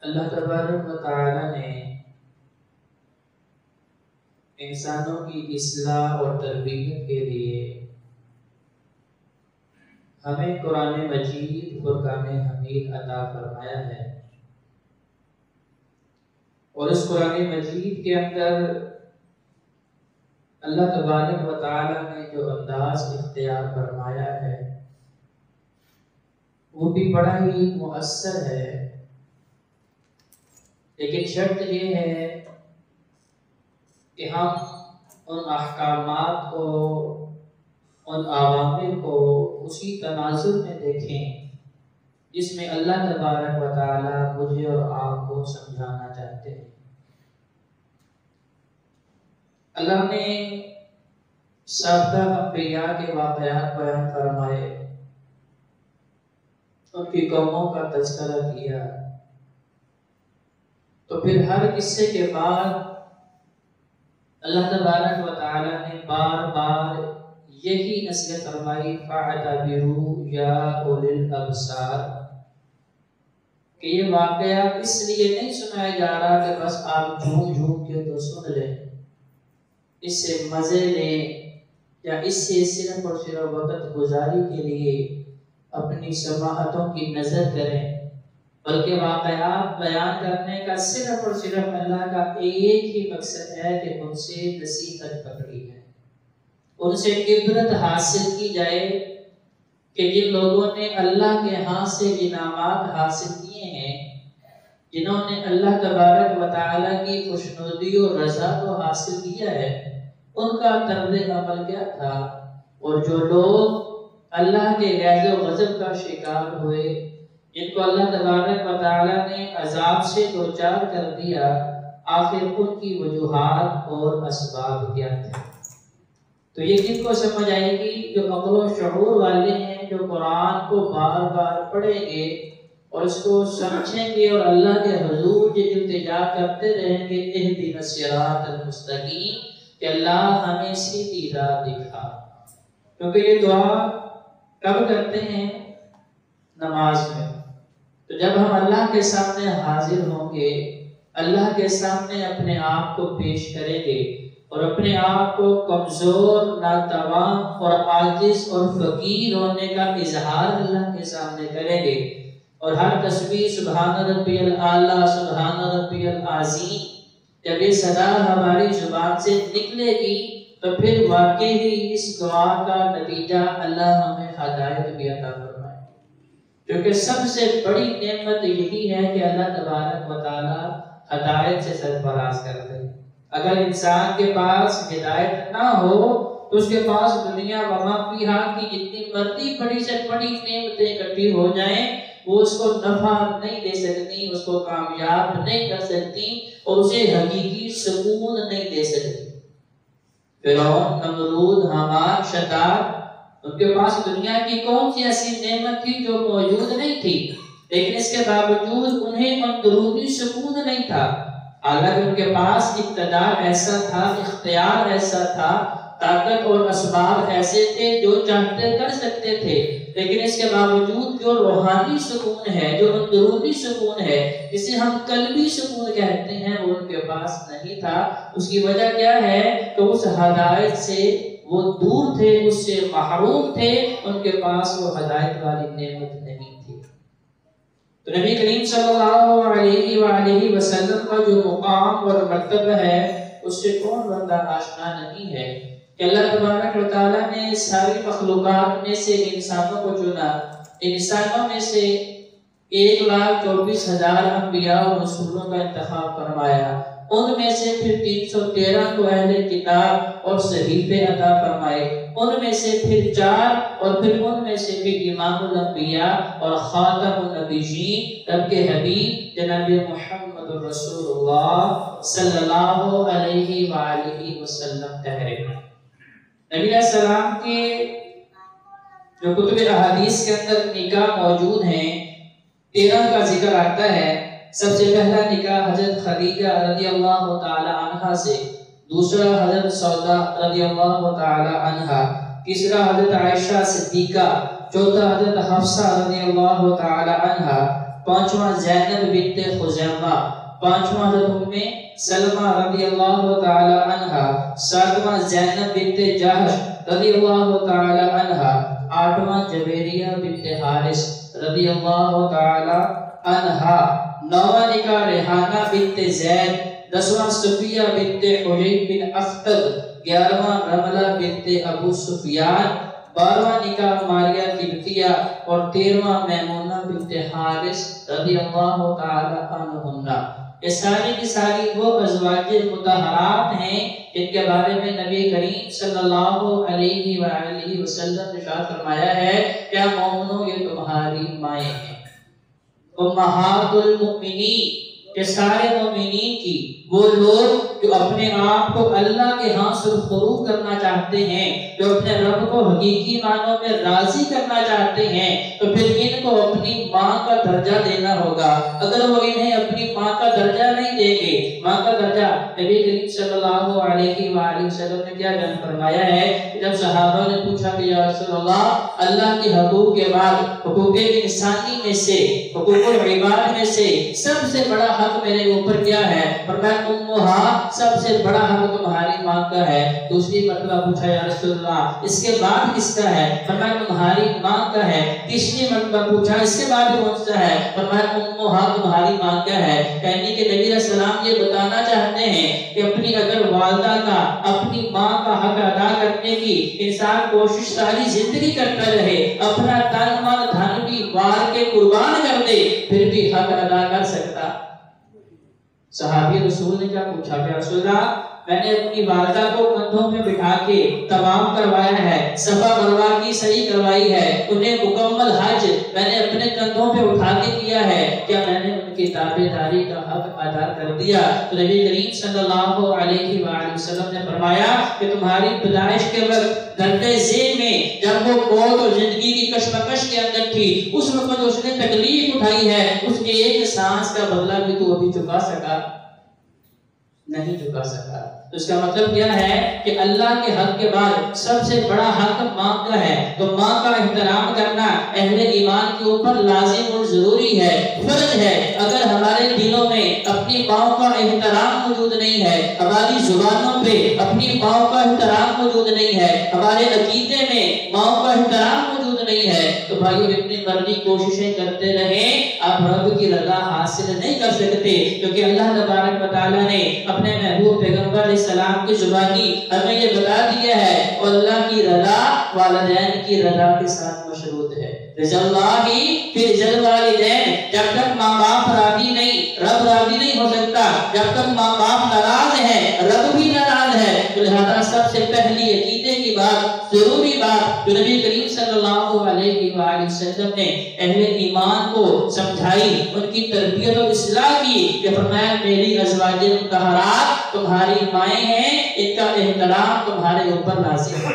اللہ تبارک و تعالی نے انسانوں کی اصلاح اور تربیت کے لیے ہمیں قرآن مجید فرقان حمید عطا فرمایا ہے، اور اس قرآن مجید کے اندر اللہ تبارک و تعالی نے جو انداز اختیار فرمایا ہے وہ بھی بڑا ہی مؤثر ہے، لیکن شرط یہ ہے کہ ہم ان احکامات کو، ان عوامل کو اسی تناظر میں دیکھیں جس میں اللہ تبارک و تعالی مجھے اور آپ کو سمجھانا چاہتے ہیں۔ اللہ نے سابقہ انبیاء کے واقعات بیان فرمائے، ان کی قوموں کا تذکرہ کیا، تو پھر ہر قصے کے بعد اللہ تبارک و تعالی نے بار بار یہی نصیحت فرمائی، فَاعْتَبِرُوا يَا أُولِي الْأَبْصَارِ، کہ یہ واقعہ اس لیے نہیں سنایا جا رہا کہ بس آپ جھوم جھوم کے تو سن لیں، اس سے مزے لیں، یا اس سے صرف اور صرف وقت گزاری کے لیے اپنی سماعتوں کی نظر کریں، بلکہ واقعات بیان کرنے کا صرف اور صرف اللہ کا ایک ہی مقصد ہے کہ ان سے نصیحت پکڑی ہے، ان سے عبرت حاصل کی جائے کہ جن لوگوں نے اللہ کے ہاں سے انعامات حاصل کیے ہیں، جنہوں نے اللہ تبارک و تعالی کی خوشنودی اور رضا کو حاصل کیا ہے، ان کا طرز عمل کیا تھا، اور جو لوگ اللہ کے غیظ و غضب کا شکار ہوئے، جن کو اللہ تبارک و تعالی نے عذاب سے دوچار کر دیا، آخر ان کی وجوہات اور اسباب کیا تھے۔ تو یہ کن کو سمجھ آئے گی؟ جو عقل و شعور والے ہیں، جو قرآن کو بار بار پڑھیں گے اور اس کو سمجھیں گے اور اللہ کے حضور کی التجا کرتے رہیں گے، اہدنا الصراط المستقیم، کہ اللہ ہمیں سیدھی راہ دکھا۔ کیونکہ یہ دعا کب کرتے ہیں؟ نماز میں۔ تو جب ہم اللہ کے سامنے حاضر ہوں گے، اللہ کے سامنے اپنے آپ کو پیش کریں گے اور اپنے آپ کو کمزور، ناتواں اور عاجز اور فقیر ہونے کا اظہار اللہ کے سامنے کریں گے، اور ہر تسبیح سبحان ربی الاعلیٰ، سبحان ربی العظیم جب یہ صدا ہماری زبان سے نکلے گی تو پھر واقعی اس دعا کا نتیجہ اللہ ہمیں ہدایت بھی عطا فرمائے، کیونکہ سب سے بڑی نعمت یہی ہے کہ اللہ تبارک و تعالی ہدایت سے سرفراز کرتے ہیں۔ اگر انسان کے پاس ہدایت نہ ہو تو اس کے پاس دنیا وما فیہا کی جتنی مرضی بڑی سے بڑی نعمتیں اکٹھی ہو جائیں، وہ اس کو نفع نہیں دے سکتی، اس کو کامیاب نہیں کر سکتی، اور اسے حقیقی سکون نہیں دے سکتی۔ فرعون، نمرود، حامان، شداد، ان کے پاس دنیا کی کون سی ایسی نعمت تھی جو موجود نہیں تھی، لیکن اس کے باوجود انہیں اندرونی سکون نہیں تھا، حالانکہ ان کے پاس اقتدار ایسا تھا، اختیار ایسا تھا، طاقت اور اسباب ایسے تھے جو چاہتے کر سکتے تھے، لیکن اس کے باوجود جو روحانی سکون ہے، جو اندرونی سکون ہے، جسے ہم قلبی سکون کہتے ہیں، وہ ان کے پاس نہیں تھا۔ اس کی وجہ کیا ہے؟ کہ اس ہدایت سے وہ دور تھے، اس سے محروم تھے، ان کے پاس وہ ہدایت والی نعمت نہیں تھی۔ تو نبی کریم صلی اللہ علیہ وآلہ وسلم کا جو مقام اور مرتبہ ہے، اس سے کون بندہ آشنا نہیں ہے کہ اللہ تبارک و تعالیٰ نے ساری مخلوقات میں سے انسانوں کو چنا، انسانوں میں سے 1,24,000 انبیاء اور رسولوں کا انتخاب فرمایا، ان میں سے پھر 313 کو اہل کتاب اور صحیفے عطا فرمائے، ان میں سے پھر 4 اور پھر ان میں سے بھی امام الانبیاء اور خاتم النبیین، رب کے حبیب جناب محمد رسول اللہ صلی اللہ علیہ وآلہ وسلم ٹھہرے۔ نبی علیہ السلام کے جو کتب احادیث کے اندر نکاح موجود ہیں، 13 کا ذکر آتا ہے۔ سب سے پہلا نکاح حضرت خدیجہ رضی اللہ تعالی عنہ سے، دوسرا حضرت سودا رضی اللہ تعالی عنہ، تیسرا حضرت عائشہ صدیقہ، چوتھا حضرت حفصہ رضی اللہ تعالی عنہ، پانچواں زینب بنت خزیمہ، پانچواں حضرت سلمہ رضی اللہ تعالی عنہ، ساتواں زینب بنت جہش رضی اللہ تعالی عنہ، آٹھواں جویریہ بنت حارث رضی اللہ تعالی عنہ، نواں نکاح ریحانہ بنت زید، دسواں صفیہ بنت حیی بن اخطب، گیارہواں رملہ بنت ابو سفیان، بارہواں نکاح ماریہ قبطیہ اور 13واں میمونہ بنت حارث رضی اللہ تعالی عنہن۔ یہ ساری کی ساری وہ ازواج مطہرات ہیں جن کے بارے میں نبی کریم صلی اللہ علیہ وآلہ وسلم نے ارشاد فرمایا ہے کہ مومنوں یہ تمہاری مائیں ہیں، امہات المؤمنین، کہ سارے مومنین کی وہ لوگ جو اپنے آپ کو اللہ کے ہاں سرخرو کرنا چاہتے ہیں، جو اپنے رب کو حقیقی معنوں میں راضی کرنا چاہتے ہیں، تو پھر ان کو اپنی ماں کا درجہ دینا ہوگا۔ اگر وہ انہیں اپنی ماں کا درجہ نہیں دیں گے، ماں کا درجہ نبی کریم صلی اللہ علیہ وآلہ وسلم نے کیا بیان فرمایا ہے، جب صحابہ نے پوچھا کہ یا رسول اللہ، اللہ کے حقوق کے بعد حقوق انسانی میں سے، حقوق العباد میں سے سب سے بڑا حق میرے اوپر کیا ہے؟ فرمایا امہا، سب سے بڑا حق تمہاری ماں کا ہے۔ دوسری مرتبہ پوچھا یا رسول اللہ اس کے بعد کس کا ہے؟ فرمایا تمہاری ماں کا ہے۔ تیسری مرتبہ پوچھا اس کے بعد کون سا ہے؟ فرمایا امہا، تمہاری ماں کا ہے۔ کہنے کہ نبی علیہ السلام یہ بتانا چاہتے ہیں کہ اپنی اگر والدہ کا، اپنی ماں کا حق ادا کرنے کی انسان کوشش ساری زندگی کرتا رہے، اپنا تن من دھن بھی وار کے قربان کر دے، پھر بھی حق ادا کر سکتا؟ صحابی رسول نے کیا پوچھا کہ رسول اللہ میں نے اپنی والدہ کو کندھوں میں بٹھا کے تمام کروایا ہے، صفا مروا کی صحیح کروائی ہے، انہیں مکمل حج میں نے اپنے کندھوں پہ اٹھا کے کیا ہے، کیا میں نے ان کی تابعداری کا حق ادا کر دیا؟ تو نبی کریم صلی اللہ علیہ وآلہ وسلم نے فرمایا کہ تمہاری پیدائش کے وقت درد ذیل میں جب وہ موت اور زندگی کی کشمکش کے اندر تھی، اس وقت اس نے تکلیف اٹھائی ہے، اس کے ایک سانس کا بدلہ بھی تو ابھی چکا سکا نہیں چکا سکا۔ تو اس کا مطلب کیا ہے کہ اللہ کے حق کے بعد سب سے بڑا حق ماں کا ہے، تو ماں کا احترام کرنا اہل ایمان کے اوپر لازم اور ضروری ہے، فرض ہے۔ اگر ہمارے دلوں میں اپنی ماں کا احترام موجود نہیں ہے، ہماری زبانوں پہ اپنی ماں کا احترام موجود نہیں ہے، ہمارے عقیدے میں ماں کا احترام موجود نہیں ہے، تو بھائیو اپنی مرضی کوششیں کرتے رہیں، آپ رب کی رضا حاصل نہیں کر سکتے، کیونکہ اللہ تبارک و تعالیٰ نے اپنے محبوب پیغمبر علیہ السلام کی زبانی ہمیں یہ بتا دیا ہے، اور اللہ کی رضا والدین کی رضا کے ساتھ مشروط ہے۔ رضا اللہ فی رضا الوالدین، جب تک ماں باپ راضی نہیں، رب راضی نہیں ہو سکتا، جب تک ماں باپ ناراض ہے، رب بھی ناراض ہے۔ تو لہذا سب سے پہلی عقیدے کی بات، ضروری بات جو نبی کریم صلی اللہ علیہ وآلہ وسلم نے اہل ایمان کو سمجھائی، ان کی تربیت اور اصلاح کی، کہ فرمایا میری ازواج مطہرات تمہاری مائیں ہیں، ان کا احترام تمہارے اوپر لازم ہے۔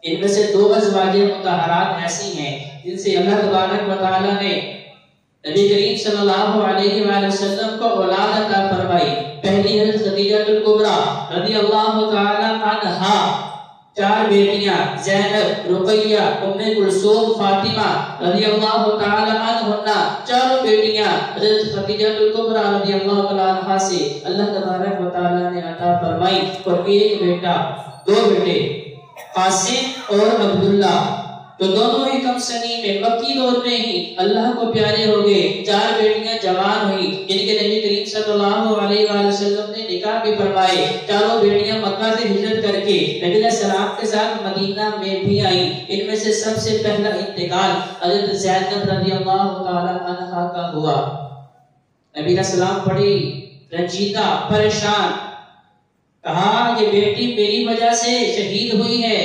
ان میں سے 2 ازواج مطہرات ایسی ہیں جن سے اللہ تبارک و تعالیٰ نے نبی کریم صلی اللہ علیہ وآلہ وسلم کو اولاد عطا فرمائی۔ پہلی حضرت خدیجہ الکبریٰ رضی اللہ تعالی عنہا، 4 بیٹیاں زینب، رقیہ، ام کلثوم، فاطمہ رضی اللہ تعالی عنہن، 4 بیٹیاں حضرت خدیجہ الکبریٰ رضی اللہ تعالی عنہا سے اللہ تبارک و تعالی نے عطا فرمائی، اور ایک بیٹا، 2 بیٹے قاسم اور عبداللہ، تو دونوں ہی کم سنی میں مکی دور میں ہی اللہ کو پیارے ہو گئے۔ 4 بیٹیاں جوان ہوئی، جن کے نبی کریم صلی اللہ علیہ وآلہ وسلم نے نکاح بھی فرمائے۔ 4 بیٹیاں مکہ سے ہجرت کر کے نبی علیہ السلام کے ساتھ مدینہ میں بھی آئیں۔ ان میں سے سب سے پہلا انتقال حضرت زینب رضی اللہ تعالی عنہا کا ہوا۔ نبی علیہ السلام بڑی رنجیدہ، پریشان، کہا یہ بیٹی میری وجہ سے شہید ہوئی ہے،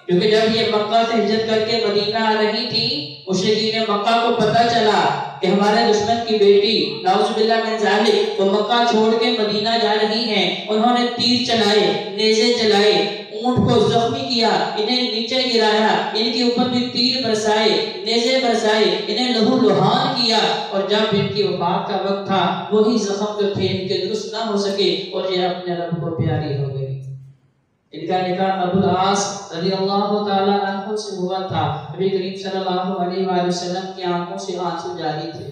کیونکہ جب یہ مکہ سے ہجرت کر کے مدینہ آ رہی تھی، مشرکین مکہ کو پتہ چلا کہ ہمارے دشمن کی بیٹی نعوذ باللہ من ذالک وہ مکہ چھوڑ کے مدینہ جا رہی ہیں۔ انہوں نے تیر چلائے، نیزے چلائے، اونٹ کو زخمی کیا، انہیں نیچے گرایا، ان کے اوپر بھی تیر برسائے، نیزے برسائے، انہیں لہو لہان کیا، اور جب ان کی وفات کا وقت تھا وہی زخم جو تھے ان کے درست نہ ہو سکے، اور یہ اپنے رب کو پیاری ہو گئی۔ ان کا نکاح ابو العاص رضی اللہ تعالی عنہ سے ہوا تھا۔ نبی کریم صلی اللہ علیہ وآلہ وسلم کی آنکھوں سے آنسو جاری تھے،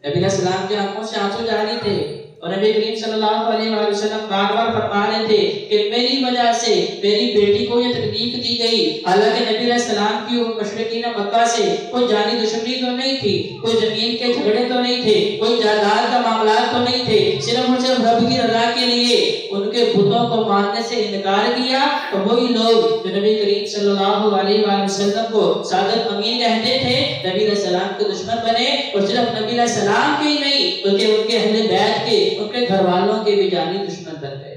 نبی علیہ السلام کی آنکھوں سے آنسو جاری تھے، اور نبی کریم صلی اللہ علیہ وآلہ وسلم بار بار فرما رہے تھے کہ میری وجہ سے میری بیٹی کو یہ تکلیف دی گئی۔ حالانکہ نبی علیہ السلام کی مشرکین مکہ سے کوئی جانی دشمنی تو نہیں تھی، کوئی زمین کے جھگڑے تو نہیں تھے، کوئی جائیداد کا معاملات تو نہیں تھے، صرف اور صرف رب کی رضا کے لیے ان کے بتوں کو ماننے سے انکار کیا۔ تو وہی لوگ جو نبی کریم صلی اللہ علیہ وآلہ وسلم کو صادق امین کہتے تھے، نبی علیہ السلام کے دشمن بنے، اور صرف نبی علیہ السلام کے ہی نہیں بلکہ ان کے اہل بیت کے، ان کے گھر والوں کے بھی جانی دشمن بن گئے۔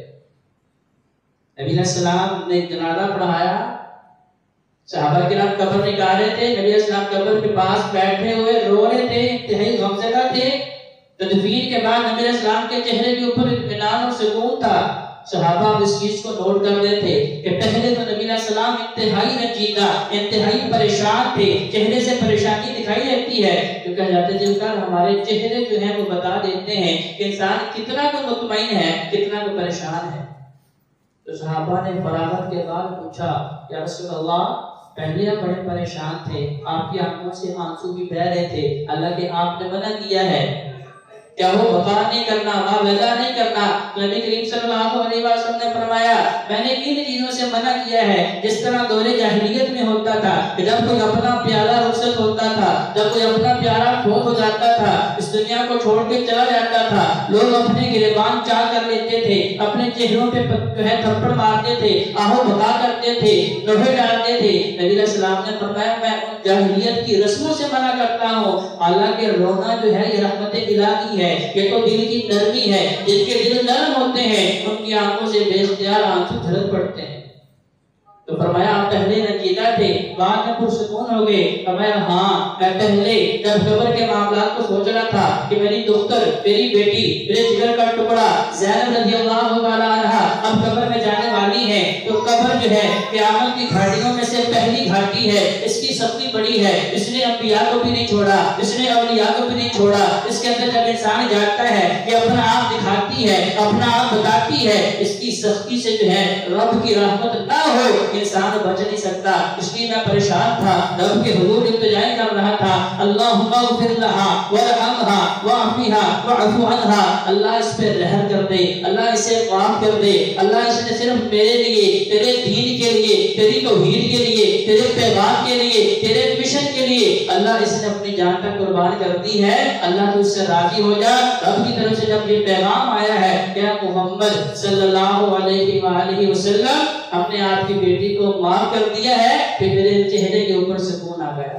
نبی علیہ السلام نے جنازہ پڑھایا، صحابہ کرام قبر نکال رہے تھے، نبی علیہ السلام قبر کے پاس بیٹھے ہوئے رو رہے تھے، انتہائی غمزدہ تھے۔ تدفین کے بعد نبی علیہ السلام کے چہرے کے اوپر اطمینان اور سکون تھا۔ صحابہ اس چیز کو نوٹ کر رہے تھے کہ پہلے تو نبی علیہ السلام انتہائی رنجیدہ، انتہائی پریشان تھے، چہرے سے پریشانی دکھائی دیتی ہے، جو کہہ جاتے تھے کہ ہمارے چہرے جو ہیں وہ بتا دیتے ہیں کہ انسان کتنا کو مطمئن ہے، کتنا کو پریشان ہے۔ تو صحابہ نے فراغت کے بعد پوچھا یا رسول اللہ، پہلے آپ بڑے پریشان تھے، آپ کی آنکھوں سے آنسو بھی بہہ رہے تھے، حالانکہ آپ نے منع کیا ہے، کیا وہ وفا نہیں کرنا، ماویدہ نہیں کرنا؟ تو نبی کریم صلی اللہ علیہ وسلم نے فرمایا میں نے ان چیزوں سے منع کیا ہے جس طرح دور جاہلیت میں ہوتا تھا کہ جب کوئی اپنا پیارا رخصت ہوتا تھا، جب کوئی اپنا پیارا فوت ہو جاتا تھا، اس دنیا کو چھوڑ کے چلا جاتا تھا، لوگ اپنے گریبان چاک کر لیتے تھے، اپنے چہروں پہ جو ہے تھپڑ مارتے تھے، آہو بھگا کرتے تھے، لوہے ڈالتے تھے۔ نبی علیہ السلام نے فرمایا میں ان جاہلیت کی رسموں سے منع کرتا ہوں، حالانکہ رونا جو ہے یہ رحمت الہی ہے، یہ تو دل کی نرمی ہے، جن کے دل نرم ہوتے ہیں ان کی آنکھوں سے بے اختیار آنسو جھلک پڑتے ہیں۔ تو فرمایا آپ پہلے رنجیدہ تھے، بعد میں پرسکون ہو گئے۔ فرمایا ہاں میں پہلے جب قبر کے معاملات کو سوچ رہا تھا کہ میری دختر، میری بیٹی، میرے جگر کا ٹکڑا زینب رضی اللہ تعالی عنہا اب قبر میں جانے والی ہے، تو قبر جو ہے قیامت کی گھاٹیوں میں سے پہلی گھاٹی ہے، اس کی سختی بڑی ہے، اس نے انبیاء کو بھی نہیں چھوڑا، اس نے اولیاء کو بھی نہیں چھوڑا۔ اس کے اندر جب انسان جاگتا ہے کہ اپنا آپ دکھاتی ہے، اپنا آپ بتاتی ہے، اس کی سختی سے جو ہے رب کی رحمت نہ ہو انسان بچ نہیں سکتا۔ اس لیے میں پریشان تھا، رب کے حضور التجائی کر رہا تھا، اللہم اغفر لہا ورحمہا وعفیہا وعفو عنہا، اللہ اس پہ رحم کر دے، اللہ اسے معاف کر دے، اللہ اس نے صرف میرے لیے، تیرے دین کے لیے، تیری توحید کے لیے، تیرے پیغام کے لیے، تیرے مشن کے لیے اللہ اس نے اپنی جان کا قربان کر دی ہے، اللہ تو اس سے راضی ہو جا۔ رب کی طرف سے جب یہ پیغام آیا ہے کہ محمد صلی اللہ علیہ وآلہ وسلم ہم نے آپ کی بیٹی کو معاف کر دیا ہے، پھر میرے چہرے کے اوپر سکون آ گیا۔